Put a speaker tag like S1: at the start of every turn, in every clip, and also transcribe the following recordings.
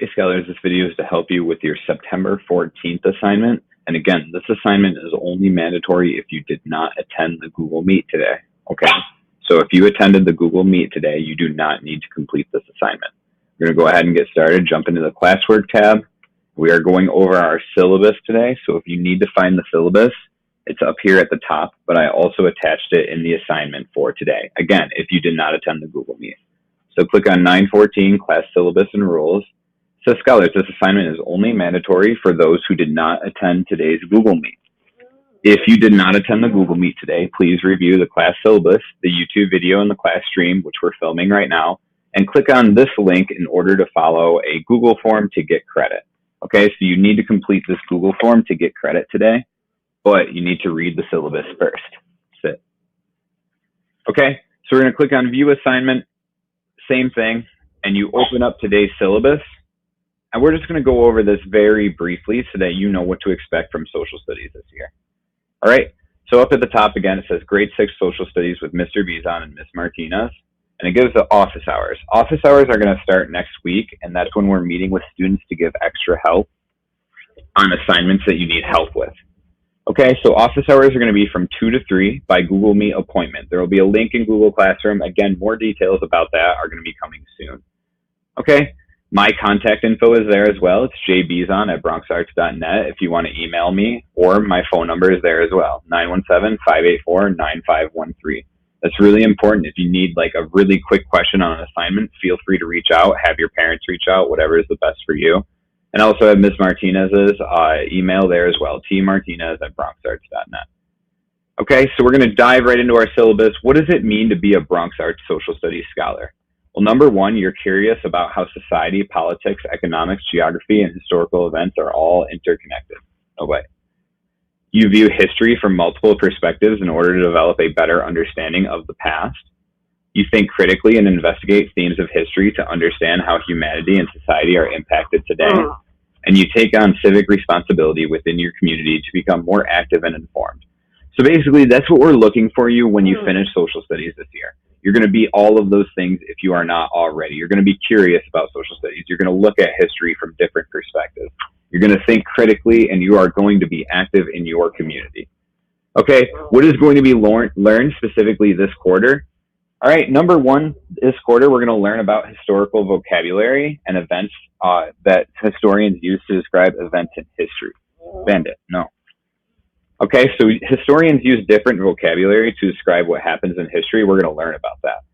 S1: Hey Scholars, this video is to help you with your September 14th assignment. And again, this assignment is only mandatory if you did not attend the Google Meet today, okay? So if you attended the Google Meet today, you do not need to complete this assignment. We're gonna go ahead and get started, jump into the classwork tab. We are going over our syllabus today, so if you need to find the syllabus, it's up here at the top, but I also attached it in the assignment for today. Again, if you did not attend the Google Meet. So click on 914, Class Syllabus and Rules. So Scholars, this assignment is only mandatory for those who did not attend today's Google Meet. If you did not attend the Google Meet today, please review the class syllabus, the YouTube video, and the class stream, which we're filming right now, and click on this link in order to follow a Google form to get credit. Okay, so you need to complete this Google form to get credit today, but you need to read the syllabus first. That's it. Okay, so we're going to click on View Assignment, same thing, and you open up today's syllabus. And we're just going to go over this very briefly so that you know what to expect from social studies this year. All right, so up at the top again, it says Grade 6 Social Studies with Mr. Bizon and Ms. Martinez. And it gives the office hours. Office hours are going to start next week, and that's when we're meeting with students to give extra help on assignments that you need help with. Okay, so office hours are going to be from 2 to 3 by Google Meet appointment. There will be a link in Google Classroom. Again, more details about that are going to be coming soon. Okay. My contact info is there as well. It's jbizon@bronxarts.net if you want to email me, or my phone number is there as well, 917-584-9513. That's really important. If you need like a really quick question on an assignment, feel free to reach out, have your parents reach out, whatever is the best for you. And I also have Ms. Martinez's email there as well, tmartinez@bronxarts.net. Okay, so we're going to dive right into our syllabus. What does it mean to be a Bronx Arts Social Studies scholar? Well, number one, you're curious about how society, politics, economics, geography, and historical events are all interconnected. No way. You view history from multiple perspectives in order to develop a better understanding of the past. You think critically and investigate themes of history to understand how humanity and society are impacted today. And you take on civic responsibility within your community to become more active and informed. So basically, that's what we're looking for you when you finish social studies this year. You're going to be all of those things if you are not already. You're going to be curious about social studies. You're going to look at history from different perspectives. You're going to think critically, and you are going to be active in your community. Okay, what is going to be learned specifically this quarter? All right, number one, this quarter, we're going to learn about historical vocabulary and events that historians use to describe events in history. Bandit, no. Okay, so historians use different vocabulary to describe what happens in history. We're going to learn about that.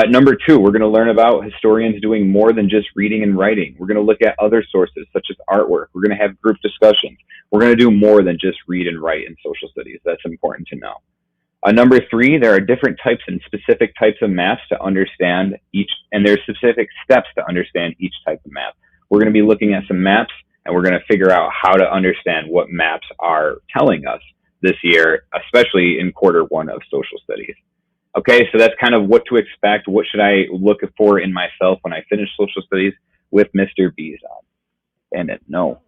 S1: Number two, we're going to learn about historians doing more than just reading and writing. We're going to look at other sources such as artwork. We're going to have group discussions. We're going to do more than just read and write in social studies. That's important to know. Number three, there are different types and specific types of maps to understand each, and there's specific steps to understand each type of map. We're going to be looking at some maps, and we're going to figure out how to understand what maps are telling us this year, especially in quarter one of social studies. Okay, so that's kind of what to expect. What should I look for in myself when I finish social studies with Mr. Bizon? And no.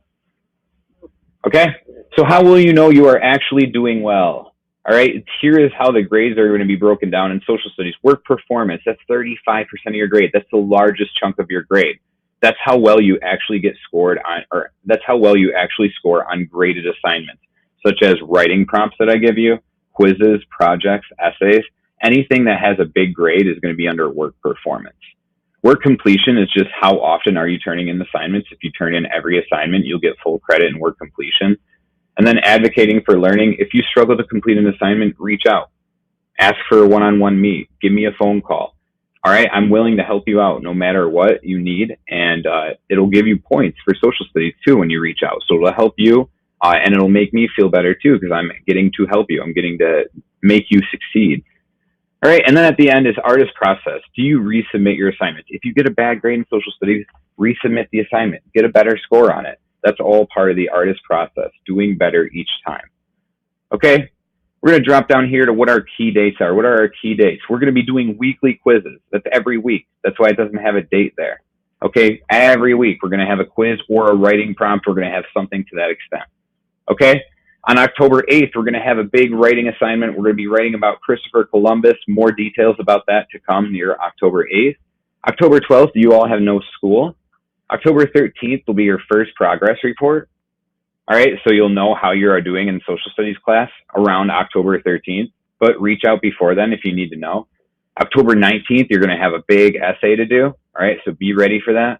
S1: Okay, so how will you know you are actually doing well? All right, here is how the grades are going to be broken down in social studies. Work performance, that's 35% of your grade. That's the largest chunk of your grade. That's how well you actually get scored on, or that's how well you actually score on graded assignments, such as writing prompts that I give you, quizzes, projects, essays. Anything that has a big grade is going to be under work performance. Work completion is just how often are you turning in assignments. If you turn in every assignment, you'll get full credit in work completion. And then advocating for learning. If you struggle to complete an assignment, reach out. Ask for a one-on-one meet. Give me a phone call. All right, I'm willing to help you out no matter what you need, and it'll give you points for social studies too when you reach out. So it'll help you, and it'll make me feel better too because I'm getting to help you. I'm getting to make you succeed. All right, and then at the end is artist process. Do you resubmit your assignments? If you get a bad grade in social studies, resubmit the assignment. Get a better score on it. That's all part of the artist process, doing better each time. Okay? We're going to drop down here to what our key dates are. What are our key dates? We're going to be doing weekly quizzes. That's every week. That's why it doesn't have a date there. Okay? Every week, we're going to have a quiz or a writing prompt. We're going to have something to that extent. Okay? On October 8th, we're going to have a big writing assignment. We're going to be writing about Christopher Columbus. More details about that to come near October 8th. October 12th, you all have no school. October 13th will be your first progress report. All right, so you'll know how you are doing in social studies class around October 13th, but reach out before then if you need to know. October 19th, you're going to have a big essay to do. All right, so be ready for that.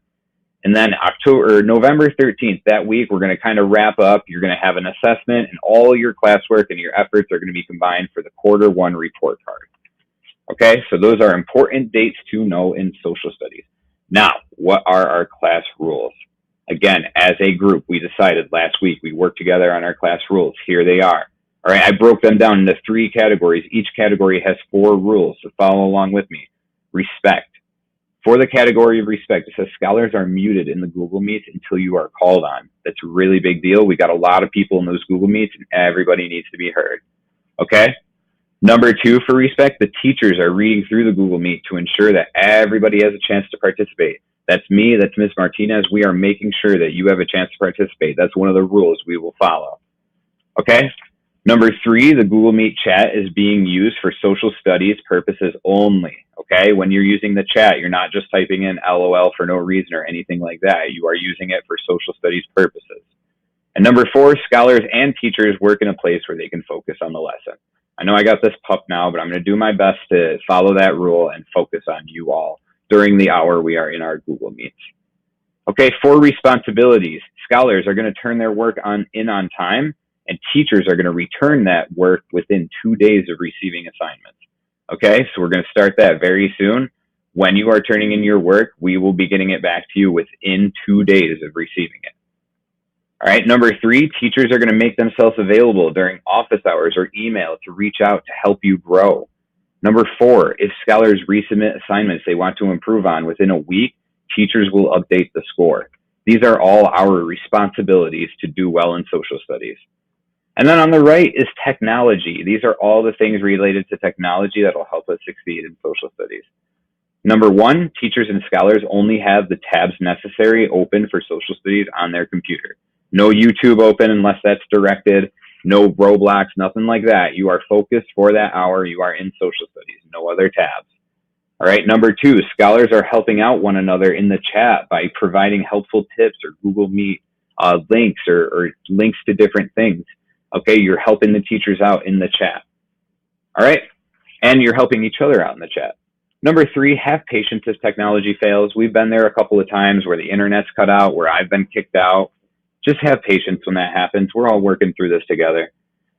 S1: And then November 13th, that week, we're going to kind of wrap up. You're going to have an assessment, and all your classwork and your efforts are going to be combined for the Q1 report card. Okay, so those are important dates to know in social studies. Now, what are our class rules? Again, as a group, we decided last week, we worked together on our class rules. Here they are. All right, I broke them down into 3 categories. Each category has 4 rules, so follow along with me. Respect. For the category of respect, it says scholars are muted in the Google Meets until you are called on. That's a really big deal. We got a lot of people in those Google Meets, and everybody needs to be heard. Okay? Number 2, for respect, the teachers are reading through the Google Meet to ensure that everybody has a chance to participate. That's me, that's Ms. Martinez. We are making sure that you have a chance to participate. That's one of the rules we will follow. Okay? Number 3, the Google Meet chat is being used for social studies purposes only. Okay? When you're using the chat, you're not just typing in LOL for no reason or anything like that. You are using it for social studies purposes. And number 4, scholars and teachers work in a place where they can focus on the lesson. I know I got this pup now, but I'm going to do my best to follow that rule and focus on you all during the hour we are in our Google Meets. Okay, 4 responsibilities. Scholars are going to turn their work in on time, and teachers are going to return that work within 2 days of receiving assignments. Okay, so we're going to start that very soon. When you are turning in your work, we will be getting it back to you within 2 days of receiving it. All right, number 3, teachers are going to make themselves available during office hours or email to reach out to help you grow. Number 4, if scholars resubmit assignments they want to improve on within a week, teachers will update the score. These are all our responsibilities to do well in social studies. And then on the right is technology. These are all the things related to technology that will help us succeed in social studies. Number 1, teachers and scholars only have the tabs necessary open for social studies on their computer. No YouTube open unless that's directed, no Roblox, nothing like that. You are focused for that hour. You are in social studies, no other tabs. All right, number 2, scholars are helping out one another in the chat by providing helpful tips or Google Meet links or links to different things. Okay, you're helping the teachers out in the chat. All right, and you're helping each other out in the chat. Number 3, have patience if technology fails. We've been there a couple of times where the internet's cut out, where I've been kicked out. Just have patience when that happens. We're all working through this together.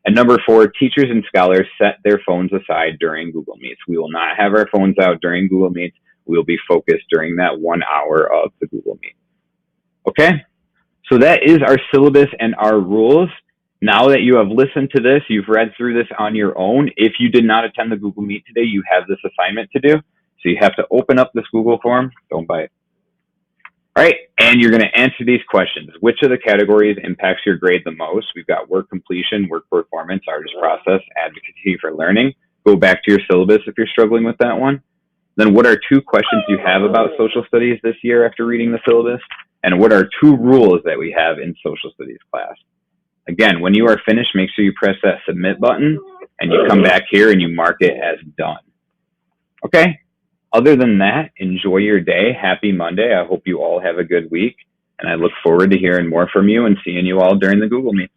S1: And number 4, teachers and scholars set their phones aside during Google Meets. We will not have our phones out during Google Meets. We will be focused during that 1 hour of the Google Meet. Okay? So that is our syllabus and our rules. Now that you have listened to this, you've read through this on your own. If you did not attend the Google Meet today, you have this assignment to do. So you have to open up this Google form. Don't bite. All right, and you're going to answer these questions. Which of the categories impacts your grade the most? We've got work completion, work performance, artist process, advocacy for learning. Go back to your syllabus if you're struggling with that one. Then what are 2 questions you have about social studies this year after reading the syllabus? And what are 2 rules that we have in social studies class? Again, when you are finished, make sure you press that submit button and you come back here and you mark it as done. Okay? Other than that, enjoy your day. Happy Monday. I hope you all have a good week. And I look forward to hearing more from you and seeing you all during the Google Meet.